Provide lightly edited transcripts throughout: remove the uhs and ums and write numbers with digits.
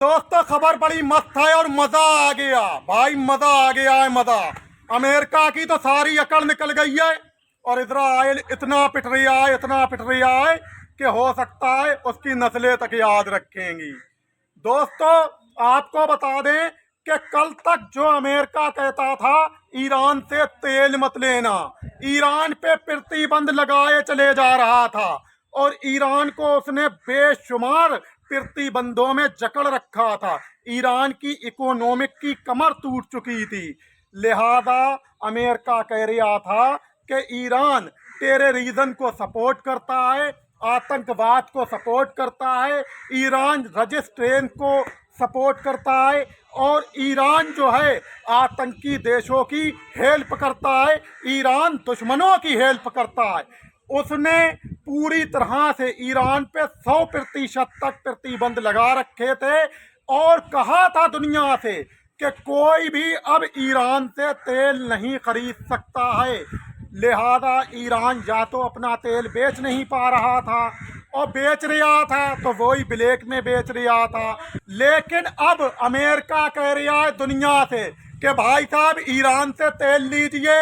दोस्तों खबर बड़ी मस्त है और मजा आ गया भाई, मजा आ गया है मजा। अमेरिका की तो सारी अकड़ निकल गई है और इजराइल इतना पिट रहा है, इतना पिट रहा है कि हो सकता है उसकी नस्लें तक याद रखेंगी। दोस्तों आपको बता दें कि कल तक जो अमेरिका कहता था ईरान से तेल मत लेना, ईरान पे प्रतिबंध लगाए चले जा रहा था और ईरान को उसने बेशुमार प्रतिबंधों में जकड़ रखा था। ईरान की इकोनॉमिक की कमर टूट चुकी थी। लिहाजा अमेरिका कह रहा था कि ईरान टेररिज्म को सपोर्ट करता है, आतंकवाद को सपोर्ट करता है, ईरान रजिस्ट्रेन को सपोर्ट करता है और ईरान जो है आतंकी देशों की हेल्प करता है, ईरान दुश्मनों की हेल्प करता है। उसने पूरी तरह से ईरान पे 100% तक प्रतिबंध लगा रखे थे और कहा था दुनिया से कि कोई भी अब ईरान से तेल नहीं खरीद सकता है। लिहाजा ईरान या तो अपना तेल बेच नहीं पा रहा था और बेच रहा था तो वही ब्लैक में बेच रहा था। लेकिन अब अमेरिका कह रहा है दुनिया से कि भाई साहब ईरान से तेल लीजिए।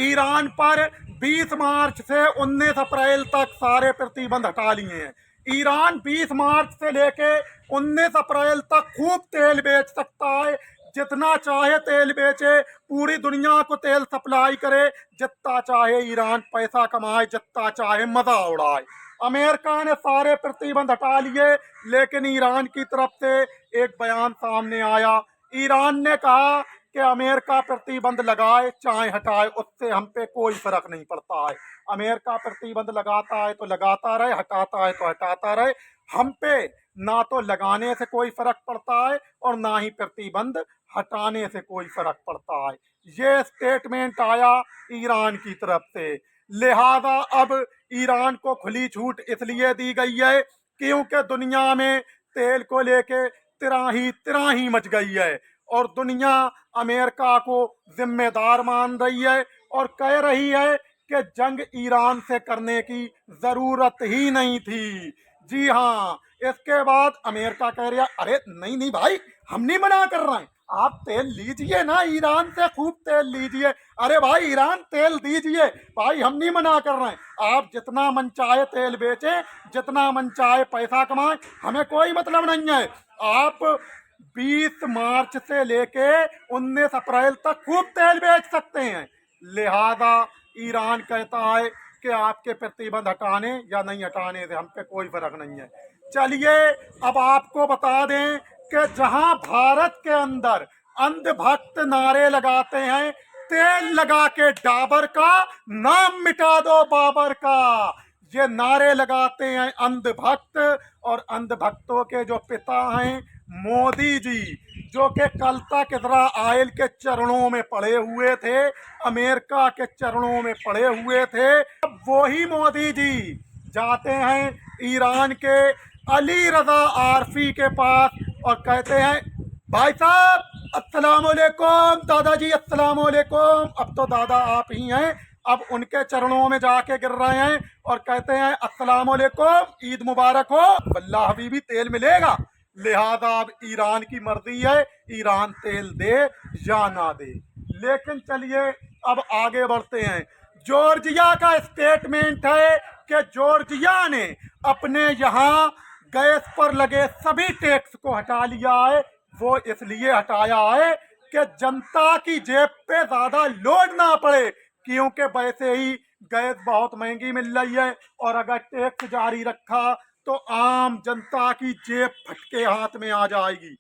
ईरान पर 20 मार्च से 19 अप्रैल तक सारे प्रतिबंध हटा लिए हैं। ईरान 20 मार्च से लेके 19 अप्रैल तक खूब तेल बेच सकता है, जितना चाहे तेल बेचे, पूरी दुनिया को तेल सप्लाई करे, जितना चाहे ईरान पैसा कमाए, जितना चाहे मजा उड़ाए। अमेरिका ने सारे प्रतिबंध हटा लिए, लेकिन ईरान की तरफ से एक बयान सामने आया। ईरान ने कहा कि अमेरिका प्रतिबंध लगाए चाहे हटाए उससे हम पे कोई फर्क नहीं पड़ता है। अमेरिका प्रतिबंध लगाता है तो लगाता रहे, हटाता है तो हटाता रहे, हम पे ना तो लगाने से कोई फर्क पड़ता है और ना ही प्रतिबंध हटाने से कोई फर्क पड़ता है। ये स्टेटमेंट आया ईरान की तरफ से। लिहाजा अब ईरान को खुली छूट इसलिए दी गई है क्योंकि दुनिया में तेल को लेके तिराही मच गई है और दुनिया अमेरिका को जिम्मेदार मान रही है और कह रही है कि जंग ईरान से करने की जरूरत ही नहीं थी। जी हाँ, इसके बाद अमेरिका कह रहा अरे नहीं नहीं भाई, हम नहीं मना कर रहे हैं, आप तेल लीजिए ना, ईरान से खूब तेल लीजिए। अरे भाई ईरान तेल दीजिए भाई, हम नहीं मना कर रहे हैं, आप जितना मन चाहे तेल बेचें, जितना मन चाहे पैसा कमाएं, हमें कोई मतलब नहीं है। आप 20 मार्च से लेके 19 अप्रैल तक खूब तेल बेच सकते हैं। लिहाजा ईरान कहता है कि आपके प्रतिबंध हटाने या नहीं हटाने से हम पे कोई फर्क नहीं है। चलिए अब आपको बता दें कि जहां भारत के अंदर अंधभक्त नारे लगाते हैं, तेल लगा के डाबर का, नाम मिटा दो बाबर का, ये नारे लगाते हैं अंधभक्त और अंधभक्तों के जो पिता हैं मोदी जी, जो कि कल तक इजराइल के चरणों में पड़े हुए थे, अमेरिका के चरणों में पड़े हुए थे। अब वही मोदी जी जाते हैं ईरान के अली रजा आरफी के पास और कहते हैं भाई साहब अस्सलाम वालेकुम, दादाजी अस्सलाम वालेकुम। अब तो दादा आप ही हैं, अब उनके चरणों में जाके गिर रहे हैं और कहते हैं अस्सलाम वालेकुम, ईद मुबारक हो, वल्लाह हबीबी तेल मिलेगा। लिहाजा अब ईरान की मर्जी है, ईरान तेल दे या ना दे। लेकिन चलिए अब आगे बढ़ते हैं। जॉर्जिया का स्टेटमेंट है कि जॉर्जिया ने अपने यहाँ गैस पर लगे सभी टैक्स को हटा लिया है। वो इसलिए हटाया है कि जनता की जेब पे ज्यादा लोड ना पड़े, क्योंकि वैसे ही गैस बहुत महंगी मिल रही है और अगर टैक्स जारी रखा तो आम जनता की जेब फटके हाथ में आ जाएगी।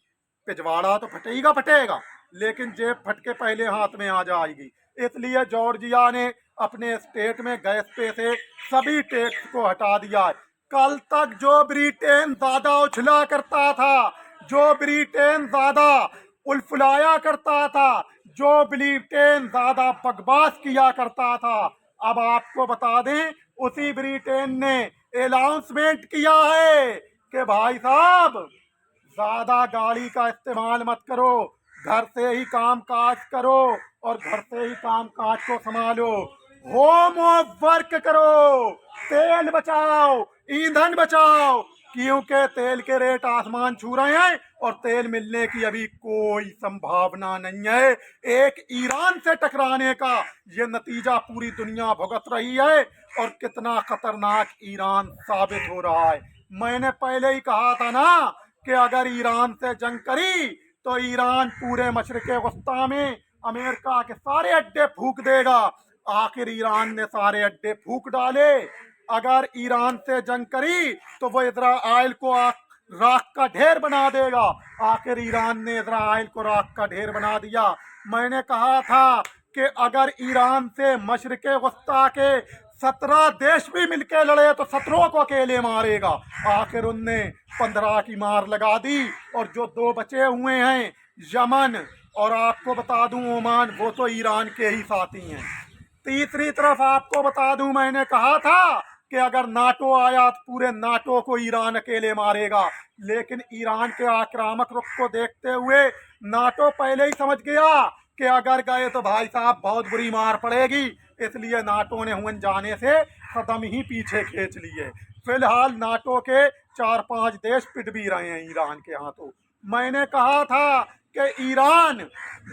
पिछवाड़ा तो फटेगा फटेगा, लेकिन जेब फटके पहले हाथ में आ जाएगी। इसलिए जॉर्जिया ने अपने स्टेट में गैस पे से सभी टैक्स को हटा दिया है। कल तक जो ब्रिटेन ज्यादा उछला करता था, जो ब्रिटेन ज्यादा उलफुलाया करता था, जो ब्रिटेन ज्यादा बकवास किया करता था, अब आपको बता दें उसी ब्रिटेन ने अनाउंसमेंट किया है कि भाई साहब ज्यादा गाड़ी का इस्तेमाल मत करो, घर से ही काम काज करो और घर से ही काम काज को संभालो, होम वर्क करो, तेल बचाओ, ईंधन बचाओ क्योंकि तेल के रेट आसमान छू रहे हैं और तेल मिलने की अभी कोई संभावना नहीं है। एक ईरान से टकराने का ये नतीजा पूरी दुनिया भुगत रही है और कितना खतरनाक ईरान साबित हो रहा है। मैंने पहले ही कहा था ना कि अगर ईरान से जंग करी तो ईरान पूरे मशरिक़ वस्ता में अमेरिका के सारे अड्डे फूंक देगा। आखिर ईरान ने सारे अड्डे फूंक डाले। अगर ईरान से जंग करी तो वो इजराइल को राख का ढेर बना देगा। आखिर ईरान ने इजराइल को राख का ढेर बना दिया। मैंने कहा था कि अगर ईरान से मशरिक़ वस्ता के 17 देश भी मिलके लड़े तो 17 को अकेले मारेगा। आखिर उनने 15 की मार लगा दी और जो 2 बचे हुए हैं यमन और आपको बता दूं ओमान, वो तो ईरान के ही साथी हैं। तीसरी तरफ आपको बता दूं, मैंने कहा था कि अगर नाटो आया तो पूरे नाटो को ईरान अकेले मारेगा। लेकिन ईरान के आक्रामक रुख को देखते हुए नाटो पहले ही समझ गया कि अगर गए तो भाई साहब बहुत बुरी मार पड़ेगी, इसलिए नाटो ने हुन जाने से कदम ही पीछे खींच लिए। फिलहाल नाटो के 4-5 देश पिट भी रहे हैं ईरान के हाथों। मैंने कहा था कि ईरान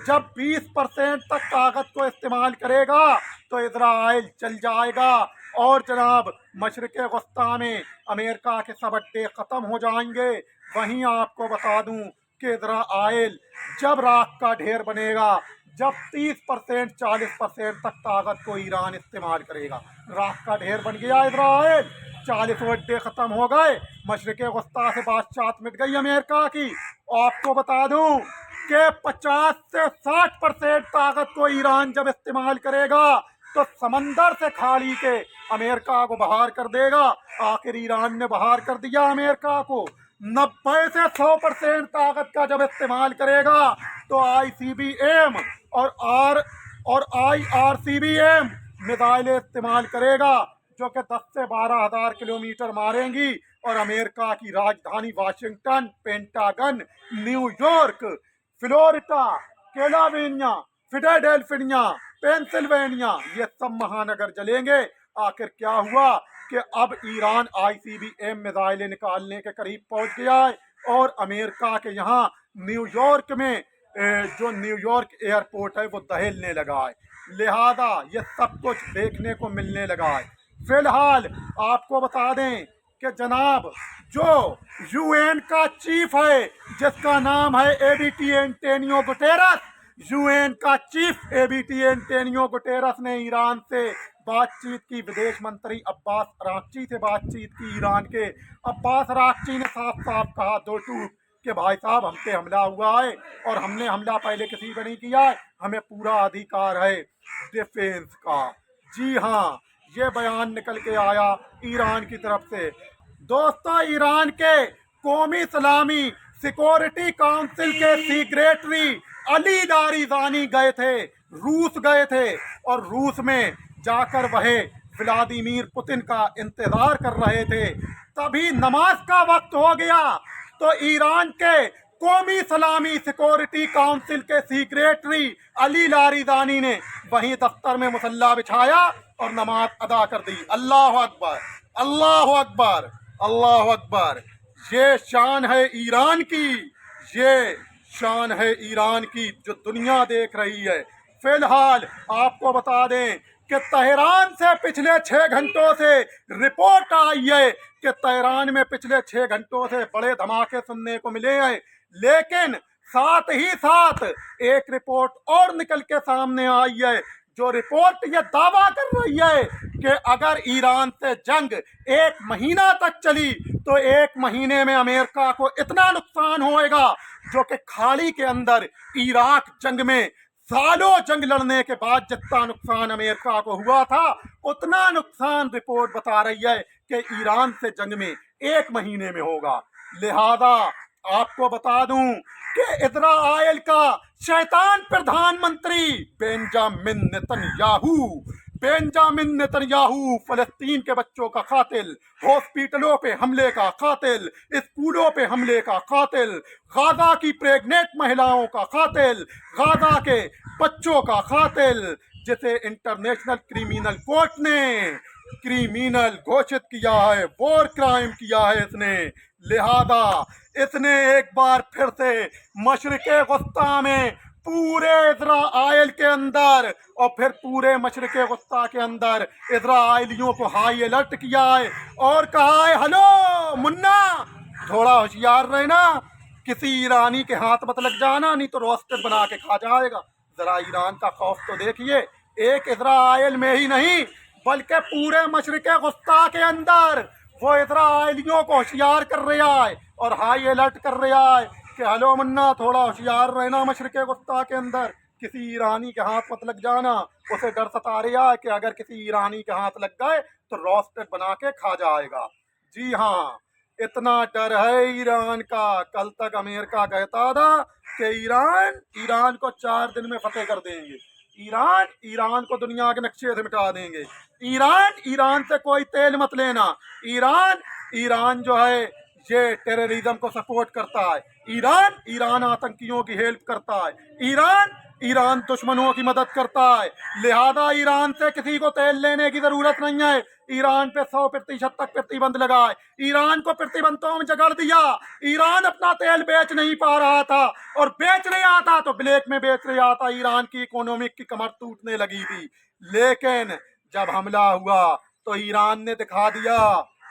जब 20% तक ताकत को इस्तेमाल करेगा तो इजराइल चल जाएगा और जनाब मशरिक़ वस्ता में अमेरिका के सब अड्डे ख़त्म हो जाएंगे। वहीं आपको बता दूं कि इजराइल जब राख का ढेर बनेगा, जब 30% 40% तक ताकत को ईरान इस्तेमाल करेगा, राख का ढेर बन गया इजराइल, 40 अड्डे ख़त्म हो गए, मशरिक़ वस्ता से बातचीत मिट गई अमेरिका की। आपको बता दूं कि 50 से 60% ताकत को ईरान जब इस्तेमाल करेगा तो समंदर से खाड़ी के अमेरिका को बाहर कर देगा। आखिर ईरान ने बाहर कर दिया अमेरिका को। 90 से 100% ताकत का जब इस्तेमाल करेगा तो ICBM और IRCBM मिसाइलें इस्तेमाल करेगा जो कि 10 से 12 हजार किलोमीटर मारेंगी और अमेरिका की राजधानी Washington, pentagon, New York, Florida, California, Philadelphia, Pennsylvania, ये सब महानगर जलेंगे। आखिर क्या हुआ कि अब ईरान ICBM मिसाइलें निकालने के करीब पहुंच गया है और अमेरिका के यहाँ न्यूयॉर्क में जो न्यूयॉर्क एयरपोर्ट है वो दहलने लगा है। लिहाजा ये सब कुछ देखने को मिलने लगा है। फिलहाल आपको बता दें कि जनाब जो UN का चीफ है जिसका नाम है ABT एंटोनियो गुटेरस, UN का चीफ ABT एंटोनियो गुटेरस ने ईरान से बातचीत की। विदेश मंत्री अब्बास अराक्ची से बातचीत की ईरान के। अब्बास अराक्ची ने साफ साफ कहा दो टूक कि भाई साहब हम पे हमला हुआ है और हमने हमला पहले किसी पर नहीं किया है, हमें पूरा अधिकार है डिफेंस का। जी हाँ, ये बयान निकल के आया ईरान की तरफ से। दोस्तों, ईरान के कौमी सलामी सिक्योरिटी काउंसिल के सेक्रेटरी अली लारिजानी गए थे, रूस गए थे और रूस में जाकर वह व्लादिमीर पुतिन का इंतजार कर रहे थे। तभी नमाज का वक्त हो गया तो ईरान के कौमी सलामी सिक्योरिटी काउंसिल के सेक्रेटरी अली लारिजानी ने वहीं दफ्तर में मुसल्ला बिछाया और नमाज अदा कर दी। अल्लाह अकबर, अल्लाह अकबर, अल्लाह अकबर। ये शान है ईरान की, ये शान है ईरान की जो दुनिया देख रही है। फिलहाल आपको बता दें कि तेहरान से पिछले 6 घंटों से रिपोर्ट आई है कि तेहरान में पिछले 6 घंटों से बड़े धमाके सुनने को मिले हैं। लेकिन साथ ही साथ एक रिपोर्ट और निकल के सामने आई है जो रिपोर्ट ये दावा कर रही है कि अगर ईरान से जंग 1 महीना तक चली तो 1 महीने में अमेरिका को इतना नुकसान होएगा जो कि खाड़ी के अंदर इराक जंग में सालों जंग लड़ने के बाद जितना नुकसान अमेरिका को हुआ था उतना नुकसान रिपोर्ट बता रही है कि ईरान से जंग में 1 महीने में होगा। लिहाजा आपको बता दूं कि इजराइल का शैतान प्रधानमंत्री बेंजामिन नेतन्याहू फलस्तीन के बच्चों का कातिल, हॉस्पिटलों पे हमले का कातिल, स्कूलों पे हमले का कातिल, गाजा की प्रेग्नेंट महिलाओं का कातिल, गाजा के बच्चों का कातिल, जिसे इंटरनेशनल क्रिमिनल कोर्ट ने क्रिमिनल घोषित किया है, वॉर क्राइम किया है इसने। लिहाजा इसने एक बार फिर से मशरिक़े वस्ता में पूरे इजराइल के अंदर और फिर पूरे मशरिक़े वस्ता के अंदर इजराइलियों को हाई अलर्ट किया है और कहा है, हेलो मुन्ना, थोड़ा होशियार रहना, किसी ईरानी के हाथ मत लग जाना, नहीं तो रोस्टेड बना के खा जाएगा। जरा ईरान का खौफ तो देखिए, एक इजराइल में ही नहीं बल्कि पूरे मशरिक़े वस्ता के अंदर वो इजराइलियों को होशियार कर रहा है और हाई अलर्ट कर रहा है कि हेलो मुन्ना, थोड़ा होशियार रहना, मशरिक़े वस्ता के अंदर किसी ईरानी के हाथ मत लग जाना। उसे डर सता रहा है कि अगर किसी ईरानी के हाथ लग गए तो रोस्टेड बना के खा जाएगा। जी हाँ, इतना डर है ईरान का। कल तक अमेरिका कहता था कि ईरान को 4 दिन में फतेह कर देंगे, ईरान को दुनिया के नक्शे से मिटा देंगे, ईरान से कोई तेल मत लेना, ईरान जो है ये टेररिज्म को सपोर्ट करता है, ईरान आतंकियों की हेल्प करता है, ईरान दुश्मनों की मदद करता है। लिहाजा ईरान से किसी को तेल लेने की जरूरत नहीं है। ईरान पे 100% तक प्रतिबंध लगाए, ईरान को प्रतिबंधों में जकड़ दिया। ईरान अपना तेल बेच नहीं पा रहा था और बेच नहीं आता तो ब्लैक में बेच रहा था। ईरान की इकोनॉमिक की कमर टूटने लगी थी। लेकिन जब हमला हुआ तो ईरान ने दिखा दिया,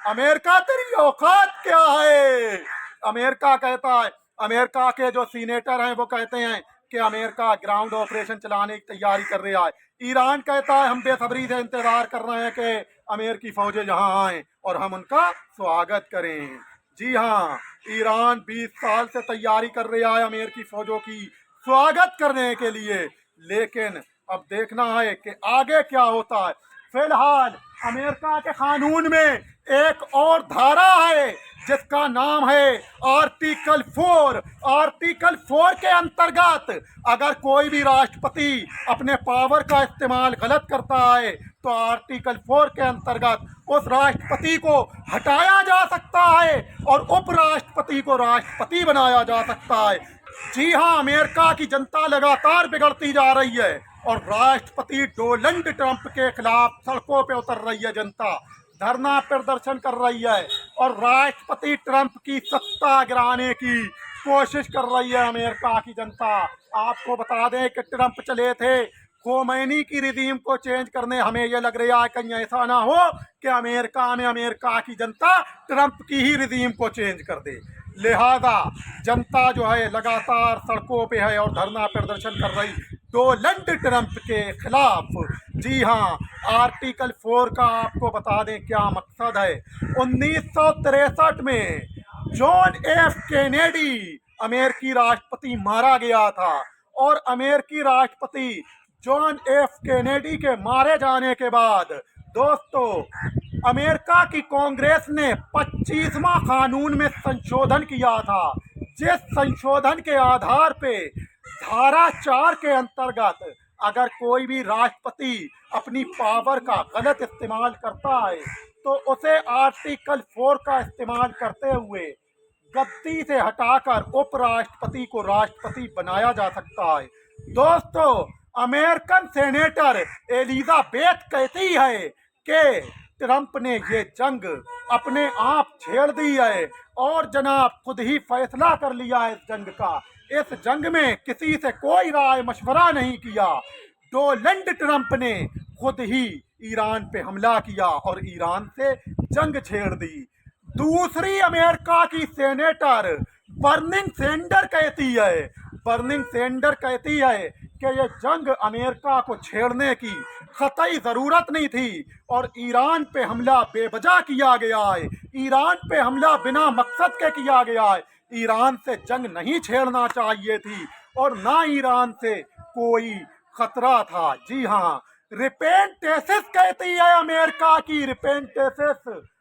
अमेरिका तेरी औकात क्या है। अमेरिका कहता है, अमेरिका के जो सीनेटर हैं वो कहते हैं कि अमेरिका ग्राउंड ऑपरेशन चलाने की तैयारी कर रहा है। ईरान कहता है, हम बेसब्री से इंतजार कर रहे हैं कि अमेरिकी फौजें यहाँ आएं और हम उनका स्वागत करें। जी हाँ, ईरान 20 साल से तैयारी कर रहा है अमेरिकी फौजों की स्वागत करने के लिए। लेकिन अब देखना है कि आगे क्या होता है। फिलहाल अमेरिका के कानून में एक और धारा है जिसका नाम है आर्टिकल 4। आर्टिकल 4 के अंतर्गत अगर कोई भी राष्ट्रपति अपने पावर का इस्तेमाल गलत करता है तो आर्टिकल 4 के अंतर्गत उस राष्ट्रपति को हटाया जा सकता है और उपराष्ट्रपति को राष्ट्रपति बनाया जा सकता है। जी हाँ, अमेरिका की जनता लगातार बिगड़ती जा रही है और राष्ट्रपति डोनाल्ड ट्रंप के खिलाफ सड़कों पे उतर रही है जनता, धरना प्रदर्शन कर रही है और राष्ट्रपति ट्रंप की सत्ता गिराने की कोशिश कर रही है अमेरिका की जनता। आपको बता दें कि ट्रंप चले थे खोमैनी की रिजीम को चेंज करने। हमें यह लग रहा है कहीं ऐसा ना हो कि अमेरिका में अमेरिका की जनता ट्रंप की ही रिजीम को चेंज कर दे। लिहाजा जनता जो है लगातार सड़कों पे है और धरना प्रदर्शन कर रही डोनाल्ड ट्रंप के खिलाफ। जी हाँ, आर्टिकल 4 का आपको बता दें क्या मकसद है। 1963 में जॉन एफ कैनेडी अमेरिकी राष्ट्रपति मारा गया था और अमेरिकी राष्ट्रपति जॉन एफ कैनेडी के मारे जाने के बाद दोस्तों अमेरिका की कांग्रेस ने 25वां कानून में संशोधन किया था, जिस संशोधन के आधार पे धारा 4 के अंतर्गत अगर कोई भी राष्ट्रपति अपनी पावर का गलत इस्तेमाल करता है तो उसे आर्टिकल 4 का इस्तेमाल करते हुए गद्दी से हटाकर उपराष्ट्रपति को राष्ट्रपति बनाया जा सकता है। दोस्तों, अमेरिकन सेनेटर एलिजाबेथ कहती है कि ट्रंप ने ये जंग अपने आप छेड़ दी है और जनाब खुद ही फैसला कर लिया है इस जंग का। इस जंग में किसी से कोई राय मशवरा नहीं किया। डोनाल्ड ट्रंप ने खुद ही ईरान पे हमला किया और ईरान से जंग छेड़ दी। दूसरी अमेरिका की सेनेटर बर्निंग सैंडर कहती है कि यह जंग अमेरिका को छेड़ने की कतई ज़रूरत नहीं थी और ईरान पे हमला बेवजह किया गया है, ईरान पे हमला बिना मकसद के किया गया है। ईरान से जंग नहीं छेड़ना चाहिए थी और ना ईरान से कोई खतरा था। जी हाँ, रिपेंटेसिस कहती है अमेरिका की,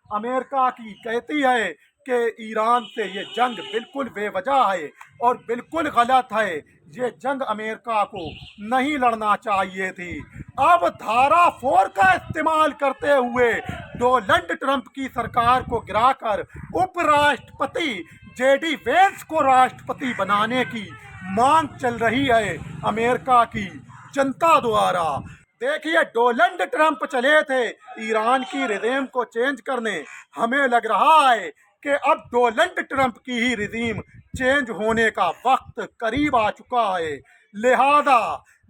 अमेरिका की कहती है कि ईरान से ये जंग बिल्कुल बेवजह है और बिल्कुल गलत है। ये जंग अमेरिका को नहीं लड़ना चाहिए थी। अब धारा 4 का इस्तेमाल करते हुए डोनाल्ड ट्रंप की सरकार को गिराकर उपराष्ट्रपति जेडी वेंस को राष्ट्रपति बनाने की मांग चल रही है अमेरिका की जनता द्वारा। देखिए डोनाल्ड ट्रंप चले थे ईरान की रिजीम को चेंज करने। हमें लग रहा है कि अब डोनाल्ड ट्रंप की ही रिजीम चेंज होने का वक्त करीब आ चुका है। लिहाजा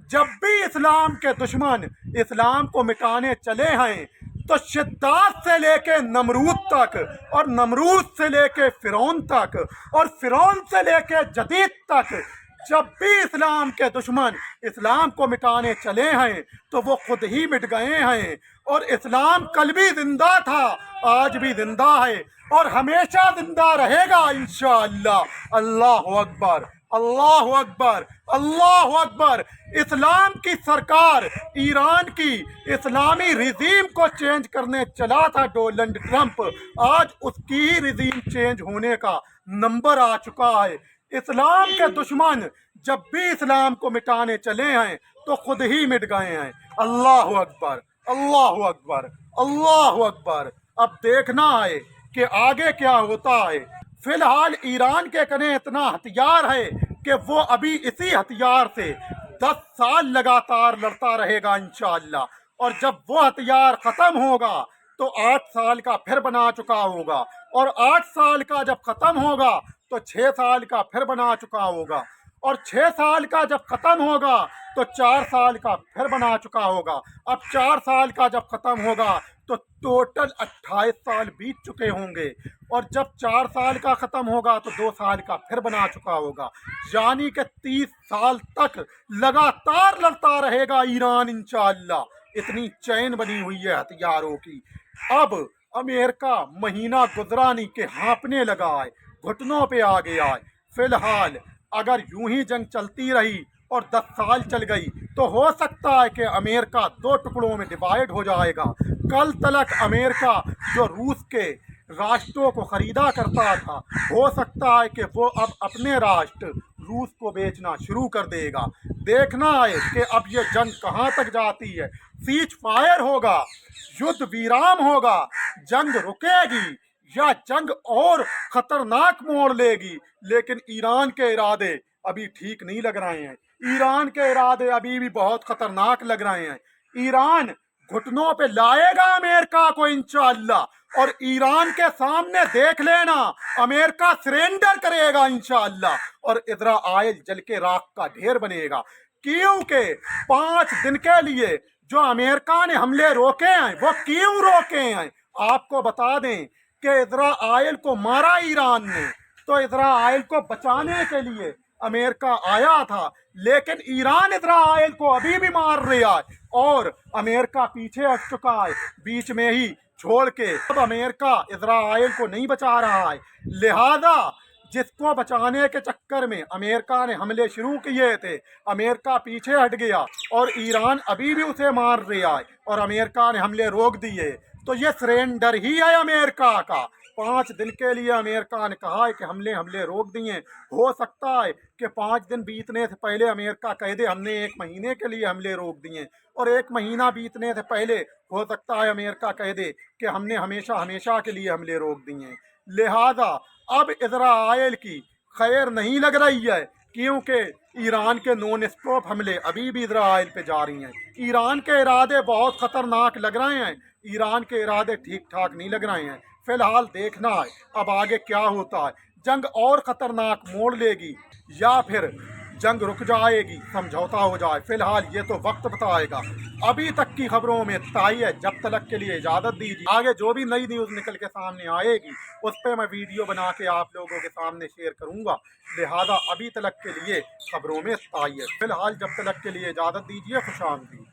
जब भी इस्लाम के दुश्मन इस्लाम को मिटाने चले हैं तो शिद्दात से लेके नमरूद तक, और नमरूद से लेके फिरौन तक, और फिरौन से लेके जदीद तक, जब भी इस्लाम के दुश्मन इस्लाम को मिटाने चले हैं तो वो खुद ही मिट गए हैं। और इस्लाम कल भी जिंदा था, आज भी जिंदा है और हमेशा जिंदा रहेगा इंशाअल्लाह। अल्लाह अकबर, अल्लाह अकबर, अल्लाह अकबर। इस्लाम की सरकार ईरान की इस्लामी रिजीम को चेंज करने चला था डोनाल्ड ट्रंप, आज उसकी ही रिजीम चेंज होने का नंबर आ चुका है। इस्लाम के दुश्मन जब भी इस्लाम को मिटाने चले हैं तो खुद ही मिट गए हैं। अल्लाह अकबर, अल्लाह अकबर, अल्लाह अकबर। अब देखना है कि आगे क्या होता है। फिलहाल ईरान के कने इतना हथियार है कि वो अभी इसी हथियार से 10 साल लगातार लड़ता रहेगा इंशाअल्लाह। और जब वो हथियार खत्म होगा तो 8 साल का फिर बना चुका होगा, और 8 साल का जब खत्म होगा तो 6 साल का फिर बना चुका होगा, और 6 साल का जब खत्म होगा तो 4 साल का फिर बना चुका होगा। अब 4 साल का जब खत्म होगा तो टोटल 28 साल बीत चुके होंगे, और जब 4 साल का खत्म होगा तो 2 साल का फिर बना चुका होगा। यानी कि 30 साल तक लगातार लड़ता रहेगा ईरान इंशाअल्लाह। इतनी चैन बनी हुई है हथियारों की। अब अमेरिका महीना गुजरा नहीं के हाँपने लगा है, घुटनों पे आ गया है। फिलहाल अगर यूं ही जंग चलती रही और 10 साल चल गई तो हो सकता है कि अमेरिका 2 टुकड़ों में डिवाइड हो जाएगा। कल तलक अमेरिका जो रूस के राष्ट्रों को खरीदा करता था, हो सकता है कि वो अब अपने राष्ट्र रूस को बेचना शुरू कर देगा। देखना है कि अब ये जंग कहाँ तक जाती है। सीज फायर होगा, युद्ध विराम होगा, जंग रुकेगी या जंग और खतरनाक मोड़ लेगी। लेकिन ईरान के इरादे अभी ठीक नहीं लग रहे हैं। ईरान के इरादे अभी भी बहुत खतरनाक लग रहे हैं। ईरान घुटनों पे लाएगा अमेरिका को इंशाअल्लाह, और ईरान के सामने देख लेना अमेरिका सरेंडर करेगा इंशाअल्लाह, और इजराइल जल के राख का ढेर बनेगा। क्योंकि 5 दिन के लिए जो अमेरिका ने हमले रोके हैं वो क्यों रोके हैं आपको बता दें कि इजराइल को मारा ईरान ने, तो इजराइल को बचाने के लिए अमेरिका आया था, लेकिन ईरान इजराइल को अभी भी मार रहा है और अमेरिका पीछे हट चुका है, बीच में ही छोड़ के। अब अमेरिका इजराइल को नहीं बचा रहा है। लिहाजा जिसको बचाने के चक्कर में अमेरिका ने हमले शुरू किए थे, अमेरिका पीछे हट गया और ईरान अभी भी उसे मार रहा है और अमेरिका ने हमले रोक दिए। तो ये सरेंडर ही है अमेरिका का। 5 दिन के लिए अमेरिका ने कहा है कि हमले रोक दिए। हो सकता है कि 5 दिन बीतने से पहले अमेरिका कह दे हमने 1 महीने के लिए हमले रोक दिए, और 1 महीना बीतने से पहले हो सकता है अमेरिका कह दे कि हमने हमेशा हमेशा के लिए हमले रोक दिए। लिहाजा अब इजराइल की खैर नहीं लग रही है, क्योंकि ईरान के नॉन स्टॉप हमले अभी भी इजराइल पे जारी हैं। ईरान के इरादे बहुत खतरनाक लग रहे हैं, ईरान के इरादे ठीक ठाक नहीं लग रहे हैं। फिलहाल देखना है अब आगे क्या होता है। जंग और खतरनाक मोड़ लेगी या फिर जंग रुक जाएगी, समझौता हो जाए। फिलहाल ये तो वक्त बताएगा। अभी तक की खबरों में ताई है, जब तक के लिए इजाज़त दीजिए। आगे जो भी नई न्यूज़ निकल के सामने आएगी उस पर मैं वीडियो बना के आप लोगों के सामने शेयर करूंगा। लिहाजा अभी तक के लिए खबरों में ताई है। फिलहाल जब तक के लिए इजाज़त दीजिए। खुश आमदीद।